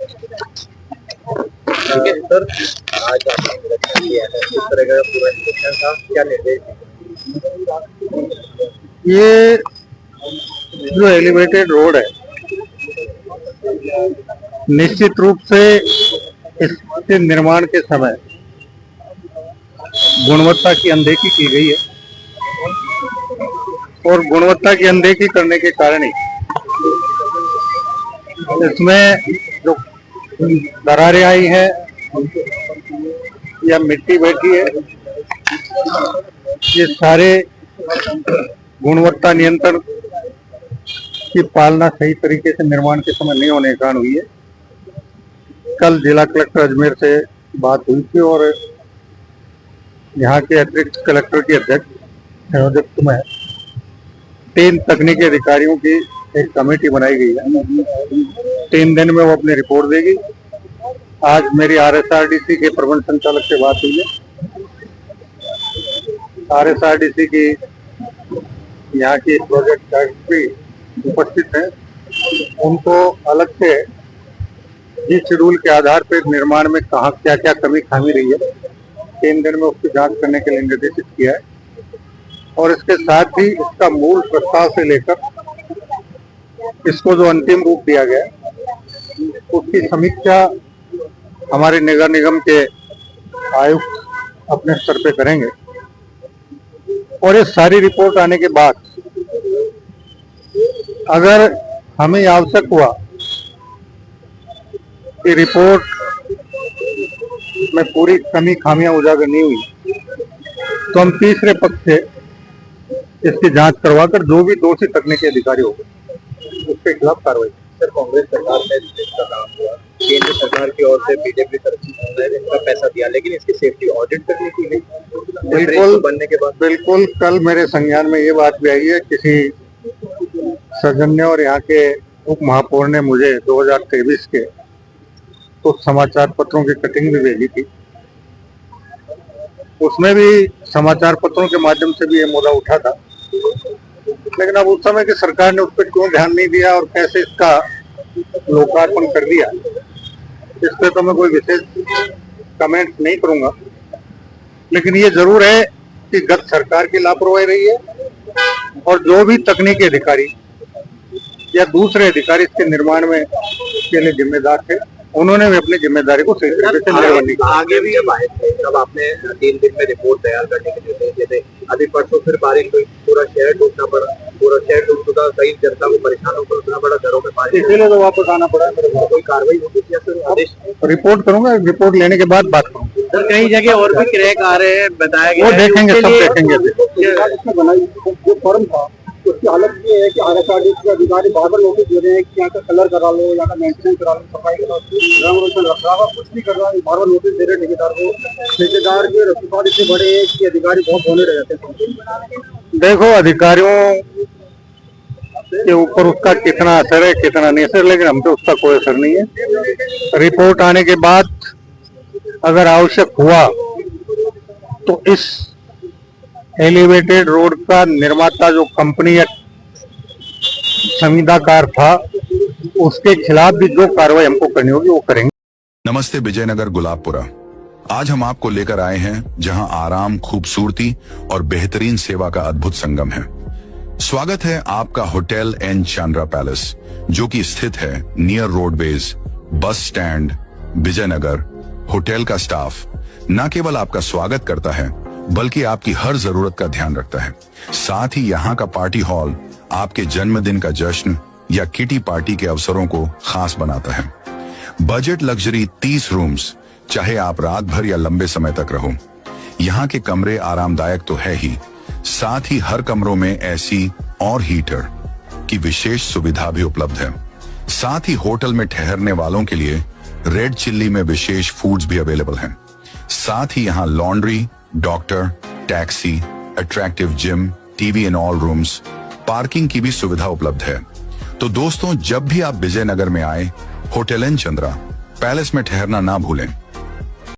ठीक है सर, आज आपने निरीक्षण किया है, किस तरह का पूरा निरीक्षण था, क्या निर्देश दिए? ये जो एलिवेटेड रोड है, निश्चित रूप से इसके निर्माण के समय गुणवत्ता की अनदेखी की गई है और गुणवत्ता की अनदेखी करने के कारण ही इसमें जो दरारें आई है या मिट्टी बैठी है, ये सारे गुणवत्ता नियंत्रण की पालना सही तरीके से निर्माण के समय नहीं होने के कारण हुई है। कल जिला कलेक्टर अजमेर से बात हुई थी और यहाँ के अतिरिक्त कलेक्टर की अध्यक्ष संयोजक में 3 तकनीकी अधिकारियों की एक कमेटी बनाई गई है। 3 दिन में वो अपनी रिपोर्ट देगी। आज मेरी RSRDC के प्रबंध संचालक से बात हुई है। RSRDC की यहाँ की प्रोजेक्ट डायरेक्टर उपस्थित है, उनको अलग से इस शेड्यूल के आधार पर निर्माण में कहाँ क्या क्या कमी खामी रही है 3 दिन में उसकी जांच करने के लिए निर्देशित किया है। और इसके साथ ही इसका मूल प्रस्ताव से लेकर इसको जो अंतिम रूप दिया गया है उसकी समीक्षा हमारे नगर निगम के आयुक्त अपने स्तर पे करेंगे और ये सारी रिपोर्ट आने के बाद अगर हमें आवश्यक हुआ कि रिपोर्ट में पूरी कमी खामियां उजागर नहीं हुई तो हम तीसरे पक्ष से इसकी जांच करवाकर जो भी दोषी तकनीकी अधिकारी होंगे उसके खिलाफ कार्रवाई। सर, कांग्रेस सरकार में जिसका काम हुआ, केंद्र सरकार की ओर से बीजेपी तरफ से इसका पैसा दिया, लेकिन इसकी सेफ्टी ऑडिट करने की नहीं। बिल्कुल बनने के बाद बिल्कुल कल मेरे संज्ञान में ये बात भी आई है, किसी सज्जन ने और यहाँ के उप महापौर ने मुझे 2023 के तो समाचार पत्रों की कटिंग भी भेजी थी। उसमें भी समाचार पत्रों के माध्यम से भी ये मुद्दा उठा था, लेकिन अब उस समय की सरकार ने उस पर क्यों ध्यान नहीं दिया और कैसे इसका लोकार्पण कर दिया, इस पे तो मैं कोई विशेष कमेंट नहीं करूंगा। लेकिन ये जरूर है कि गत सरकार की लापरवाही रही है और जो भी तकनीकी अधिकारी या दूसरे अधिकारी इसके निर्माण में के लिए जिम्मेदार थे उन्होंने भी अपनी जिम्मेदारी को सही तरीके से निर्वहन नहीं किया। आगे भी जब आए थे तब आपने 3 दिन में रिपोर्ट तैयार करने के निर्देश दिए थे। अभी परसों फिर बारिश हुई, पूरा शहर डूबना पड़ा, पूरा शहर डूब चुका, कई जनता को परेशान होकर उतना बड़ा घरों में पानी, इसीलिए तो वापस आना पड़ा मेरे को। कोई कार्रवाई होगी क्या सर? आदेश रिपोर्ट करूंगा, रिपोर्ट लेने के बाद बात करूंगा। सर, कई जगह और भी क्रैक आ रहे हैं, बताया गया वो देखेंगे, सब देखेंगे। जो फॉर्म था उसकी हालत ये है कि RSRDC के अधिकारी बार-बार नोटिस दे रहे हैं कि यहाँ का कलर करा लो, यहाँ का मेंटेनेंस करा लो, सफाई करा लो, रंग रोशन रखा, कुछ नहीं कर रहा है। बार-बार नोटिस दे रहे हैं ठेकेदार को। ठेकेदार के रसूखात इतने बड़े हैं कि अधिकारी बहुत होने रह जाते हैं। देखो, अधिकारियों के ऊपर उसका कितना असर है कितना नहीं असर, लेकिन हम पे उसका कोई असर नहीं है। रिपोर्ट आने के बाद अगर आवश्यक हुआ तो इस एलिवेटेड रोड का निर्माता जो कंपनी या संविदाकार था उसके खिलाफ भी जो कार्रवाई हमको करनी होगी वो करेंगे। नमस्ते विजयनगर गुलाबपुरा। आज हम आपको लेकर आए हैं जहां आराम, खूबसूरती और बेहतरीन सेवा का अद्भुत संगम है। स्वागत है आपका होटल एन चांद्रा पैलेस, जो कि स्थित है near roadways, bus stand, Vijaynagar. Hotel का स्टाफ न केवल आपका स्वागत करता है बल्कि आपकी हर जरूरत का ध्यान रखता है। साथ ही यहाँ का पार्टी हॉल आपके जन्मदिन का जश्न या किटी पार्टी के अवसरों को खास बनाता है। बजट लग्जरी 30 रूम्स, चाहे आप रात भर या लंबे समय तक रहो। यहाँ के कमरे आरामदायक तो है ही, साथ ही हर कमरों में एसी और हीटर की विशेष सुविधा भी उपलब्ध है। साथ ही होटल में ठहरने वालों के लिए रेड चिल्ली में विशेष फूड्स भी अवेलेबल हैं। साथ ही यहाँ laundry, doctor, taxi, attractive gym, TV in all rooms, parking की भी सुविधा उपलब्ध है। तो दोस्तों, जब भी आप विजयनगर में आए, होटल एन चंद्रा पैलेस में ठहरना ना भूलें।